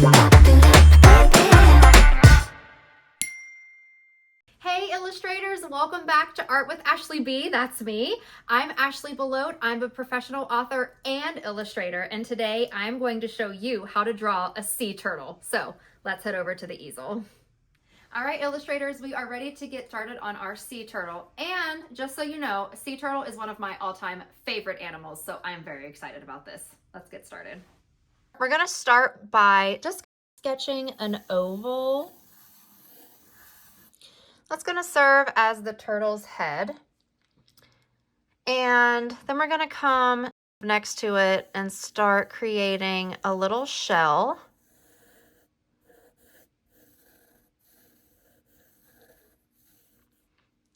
Hey illustrators, welcome back to Art with Ashley B. That's me. I'm Ashley Belote. I'm a professional author and illustrator, and today I'm going to show you how to draw a sea turtle. So let's head over to the easel. All right, illustrators, we are ready to get started on our sea turtle. And just so you know, a sea turtle is one of my all-time favorite animals, so I am very excited about this. Let's get started. We're gonna start by just sketching an oval. That's gonna serve as the turtle's head. And then we're gonna come next to it and start creating a little shell.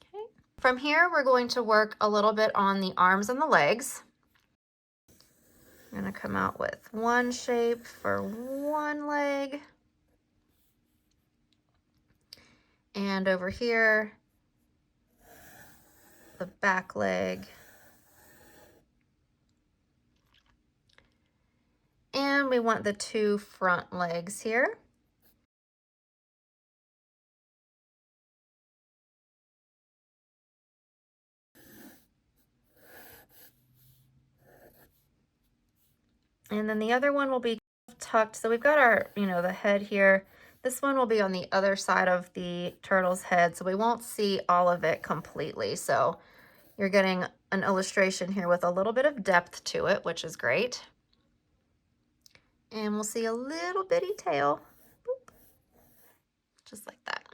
Okay. From here, we're going to work a little bit on the arms and the legs. I'm gonna come out with one shape for one leg. And over here, the back leg. And we want the two front legs here. And then the other one will be tucked. So we've got our, the head here. This one will be on the other side of the turtle's head, so we won't see all of it completely. So you're getting an illustration here with a little bit of depth to it, which is great. And we'll see a little bitty tail, boop, just like that.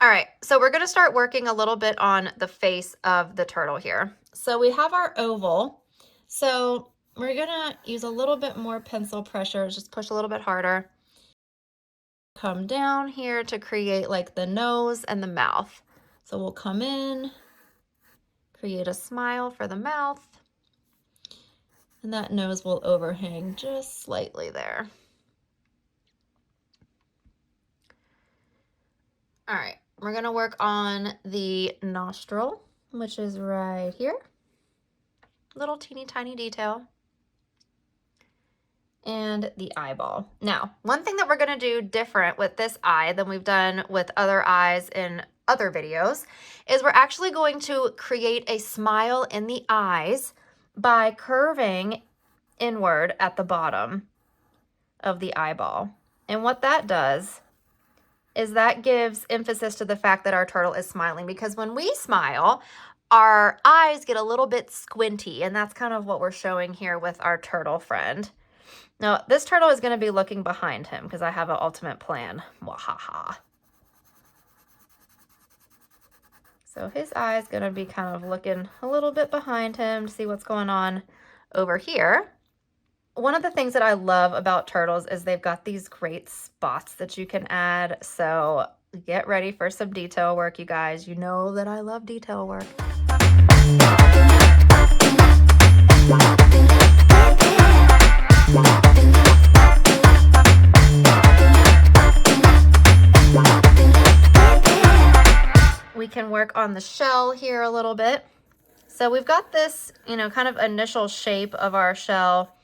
All right, so we're gonna start working a little bit on the face of the turtle here. So we have our oval. So we're gonna use a little bit more pencil pressure, just push a little bit harder. Come down here to create like the nose and the mouth. So we'll come in, create a smile for the mouth, and that nose will overhang just slightly there. All right, we're gonna work on the nostril, which is right here. Little teeny tiny detail. And the eyeball. Now, one thing that we're gonna do different with this eye than we've done with other eyes in other videos is we're actually going to create a smile in the eyes by curving inward at the bottom of the eyeball. And what that does is that gives emphasis to the fact that our turtle is smiling, because when we smile, our eyes get a little bit squinty, and that's kind of what we're showing here with our turtle friend. Now, this turtle is going to be looking behind him because I have an ultimate plan. Wahaha. So his eye is going to be kind of looking a little bit behind him to see what's going on over here. One of the things that I love about turtles is they've got these great spots that you can add. So get ready for some detail work, you guys. You know that I love detail work. We can work on the shell here a little bit. So we've got this, kind of initial shape of our shell,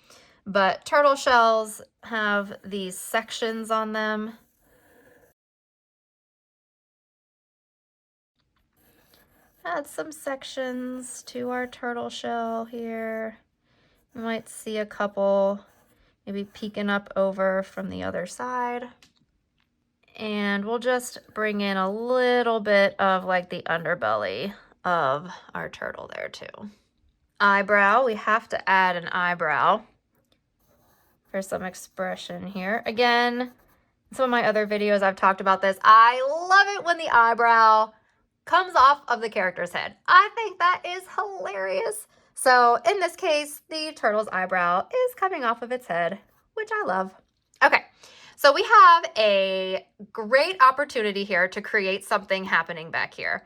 but turtle shells have these sections on them. Add some sections to our turtle shell here. You might see a couple maybe peeking up over from the other side. And we'll just bring in a little bit of like the underbelly of our turtle there too. Eyebrow, we have to add an eyebrow for some expression here. Again, in some of my other videos I've talked about this. I love it when the eyebrow comes off of the character's head. I think that is hilarious. So in this case, the turtle's eyebrow is coming off of its head, which I love. Okay, so we have a great opportunity here to create something happening back here.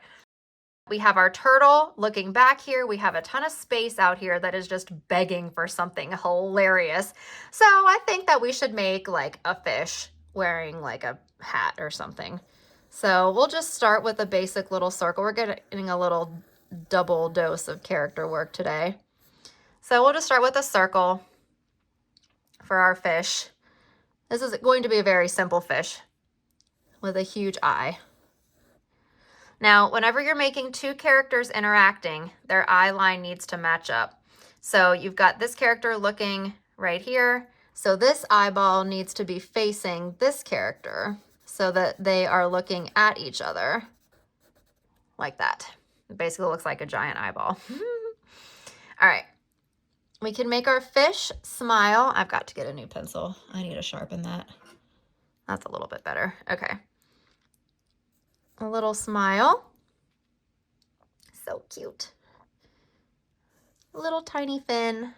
We have our turtle looking back here. We have a ton of space out here that is just begging for something hilarious. So I think that we should make like a fish wearing like a hat or something. So we'll just start with a basic little circle. We're getting a little double dose of character work today. So we'll just start with a circle for our fish. This is going to be a very simple fish with a huge eye. Now, whenever you're making two characters interacting, their eye line needs to match up. So you've got this character looking right here. So this eyeball needs to be facing this character so that they are looking at each other like that. It basically looks like a giant eyeball. All right. We can make our fish smile. I've got to get a new pencil. I need to sharpen that. That's a little bit better. Okay. A little smile. So cute. A little tiny fin.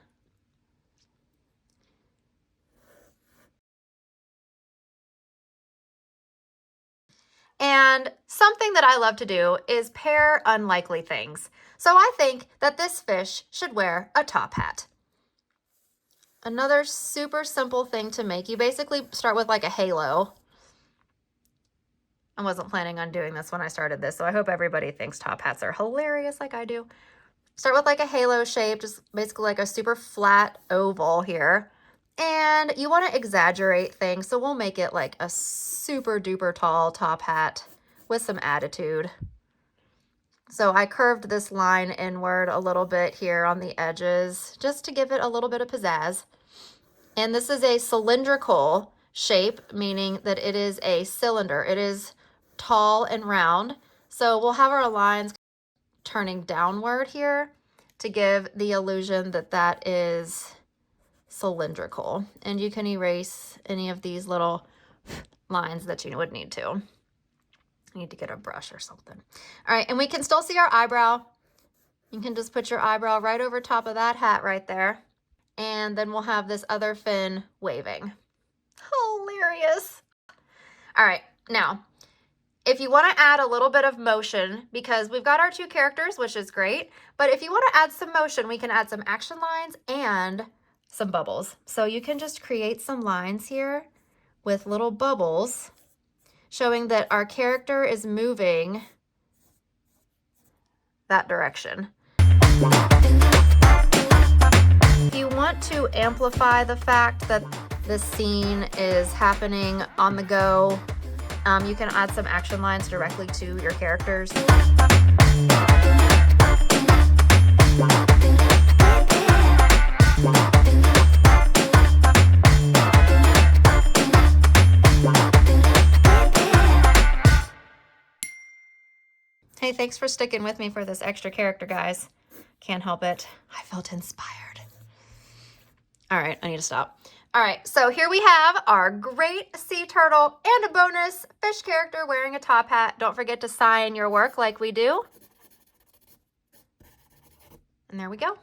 And something that I love to do is pair unlikely things. So I think that this fish should wear a top hat. Another super simple thing to make. You basically start with like a halo. I wasn't planning on doing this when I started this, so I hope everybody thinks top hats are hilarious like I do. Start with like a halo shape, just basically like a super flat oval here. And you want to exaggerate things, so we'll make it like a super duper tall top hat with some attitude. So I curved this line inward a little bit here on the edges just to give it a little bit of pizzazz. And this is a cylindrical shape, meaning that it is a cylinder. It is tall and round. So we'll have our lines turning downward here to give the illusion that that is cylindrical. And you can erase any of these little lines that you would need to. I need to get a brush or something. All right, and we can still see our eyebrow. You can just put your eyebrow right over top of that hat right there. And then we'll have this other fin waving. Hilarious. All right, now, if you want to add a little bit of motion, because we've got our two characters, which is great, but if you want to add some motion, we can add some action lines and some bubbles. So you can just create some lines here with little bubbles showing that our character is moving that direction. If you want to amplify the fact that this scene is happening on the go, you can add some action lines directly to your characters. Hey, thanks for sticking with me for this extra character, guys. Can't help it. I felt inspired. All right, I need to stop. All right, so here we have our great sea turtle and a bonus fish character wearing a top hat. Don't forget to sign your work like we do. And there we go.